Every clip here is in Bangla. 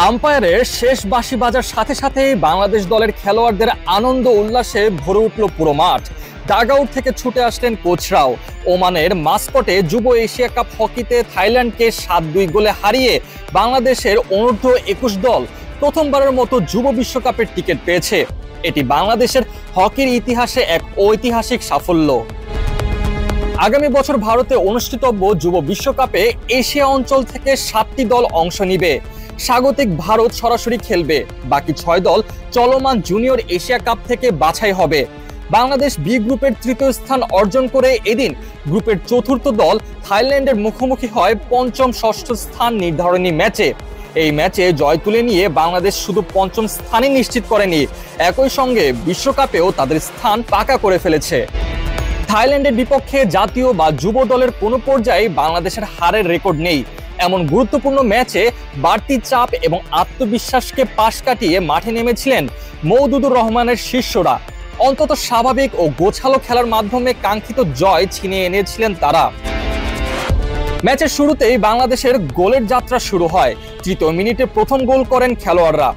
আম্পায়ারের শেষ বাঁশি বাজার সাথে সাথেই বাংলাদেশ দলের খেলোয়াড়দের আনন্দ উল্লাসে ভরে উঠল পুরো মাঠ। ডাগআউট থেকে ছুটে আসলেন কোচরাও। ওমানের মাস্কটে যুব এশিয়া কাপ হকিতে থাইল্যান্ডকে 7-2 গোলে হারিয়ে বাংলাদেশের অনূর্ধ্ব 21 দল প্রথমবারের মতো যুব বিশ্বকাপের টিকিট পেয়েছে। এটি বাংলাদেশের হকির ইতিহাসে এক ঐতিহাসিক সাফল্য। আগামী বছর ভারতে অনুষ্ঠিতব্য যুব বিশ্বকাপে এশিয়া অঞ্চল থেকে 7টি দল অংশ নিবে। স্বাগতিক ভারত সরাসরি খেলবে, বাকি 6 দল চলমান জুনিয়র এশিয়া কাপ থেকে বাছাই হবে। বাংলাদেশ বি গ্রুপের তৃতীয় স্থান অর্জন করে এদিন গ্রুপের চতুর্থ দল থাইল্যান্ডের মুখোমুখি হয় পঞ্চম ষষ্ঠ স্থান নির্ধারণী ম্যাচে। এই ম্যাচে জয় তুলে নিয়ে বাংলাদেশ শুধু পঞ্চম স্থানই নিশ্চিত করেনি, একই সঙ্গে বিশ্বকাপেও তাদের স্থান পাকা করে ফেলেছে। থাইল্যান্ডের বিপক্ষে জাতীয় বা যুব দলের কোনো পর্যায়ে বাংলাদেশের হারের রেকর্ড নেই। এমন গুরুত্বপূর্ণ ম্যাচে বাড়তি চাপ এবং আত্মবিশ্বাসকে পাশ কাটিয়ে মাঠে নেমেছিলেন মওদুদুর রহমানের শিষ্যরা। অন্তত স্বাভাবিক ও গোছালো খেলার মাধ্যমে কাঙ্ক্ষিত জয় ছিনিয়ে এনেছিলেন তারা। ম্যাচের শুরুতেই বাংলাদেশের গোলের যাত্রা শুরু হয়। তৃতীয় মিনিটে প্রথম গোল করেন খেলোয়াড়রা।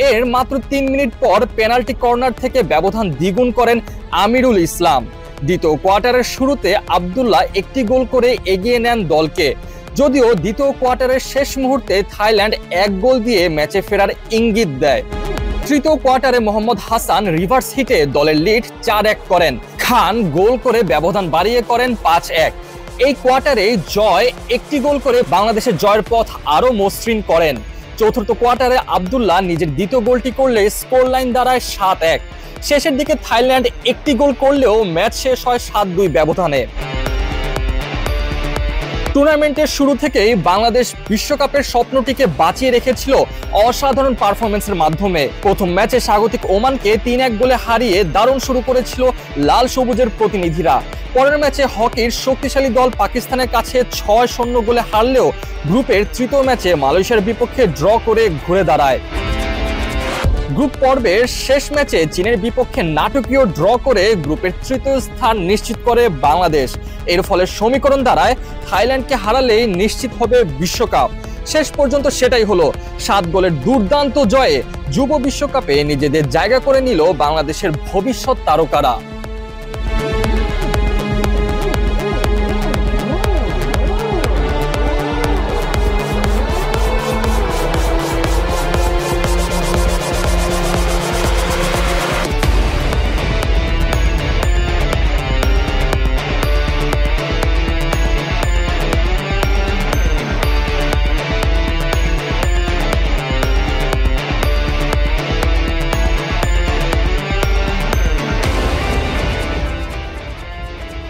এর মাত্র 3 মিনিট পর পেনাল্টি কর্নার থেকে ব্যবধান দ্বিগুণ করেন আমিরুল ইসলাম। দ্বিতীয় কোয়ার্টারের শুরুতে আব্দুল্লাহ একটি গোল করে এগিয়ে নেন দলকে। যদিও দ্বিতীয় কোয়ার্টারের শেষ মুহূর্তে থাইল্যান্ড 1 গোল দিয়ে ম্যাচে ফেরার ইঙ্গিত দেয়। তৃতীয় কোয়ার্টারে মোহাম্মদ হাসান রিভার্স হিটে দলের লিড 4-1 করেন। খান গোল করে ব্যবধান বাড়িয়ে করেন 5-1। এই কোয়ার্টারে জয় একটি গোল করে বাংলাদেশের জয়ের পথ আরো মসৃণ করেন। চতুর্থ কোয়ার্টারে আব্দুল্লাহ নিজের দ্বিতীয় গোলটি করলে স্কোর লাইন দাঁড়ায় 7-1। শেষের দিকে থাইল্যান্ড একটি গোল করলেও ম্যাচ শেষ হয় 7-2 ব্যবধানে। টুর্নামেন্টের শুরু থেকেই বাংলাদেশ বিশ্বকাপের স্বপ্নটিকে বাঁচিয়ে রেখেছিল অসাধারণ পারফরমেন্সের মাধ্যমে। প্রথম ম্যাচে স্বাগতিক ওমানকে 3-1 গোলে হারিয়ে দারুণ শুরু করেছিল লাল সবুজের প্রতিনিধিরা। পরের ম্যাচে হকির শক্তিশালী দল পাকিস্তানের কাছে 6-0 গোলে হারলেও গ্রুপের তৃতীয় ম্যাচে মালয়েশিয়ার বিপক্ষে ড্র করে ঘুরে দাঁড়ায়। গ্রুপ পর্বের শেষ ম্যাচে চীনের বিপক্ষে নাটকীয় ড্র করে গ্রুপের তৃতীয় স্থান নিশ্চিত করে বাংলাদেশ। এর ফলে সমীকরণ দাঁড়ায় থাইল্যান্ডকে হারালেই নিশ্চিত হবে বিশ্বকাপ। শেষ পর্যন্ত সেটাই হলো। 7 গোলের দুর্দান্ত জয়ে যুব বিশ্বকাপে নিজেদের জায়গা করে নিল বাংলাদেশের ভবিষ্যৎ তারকারা।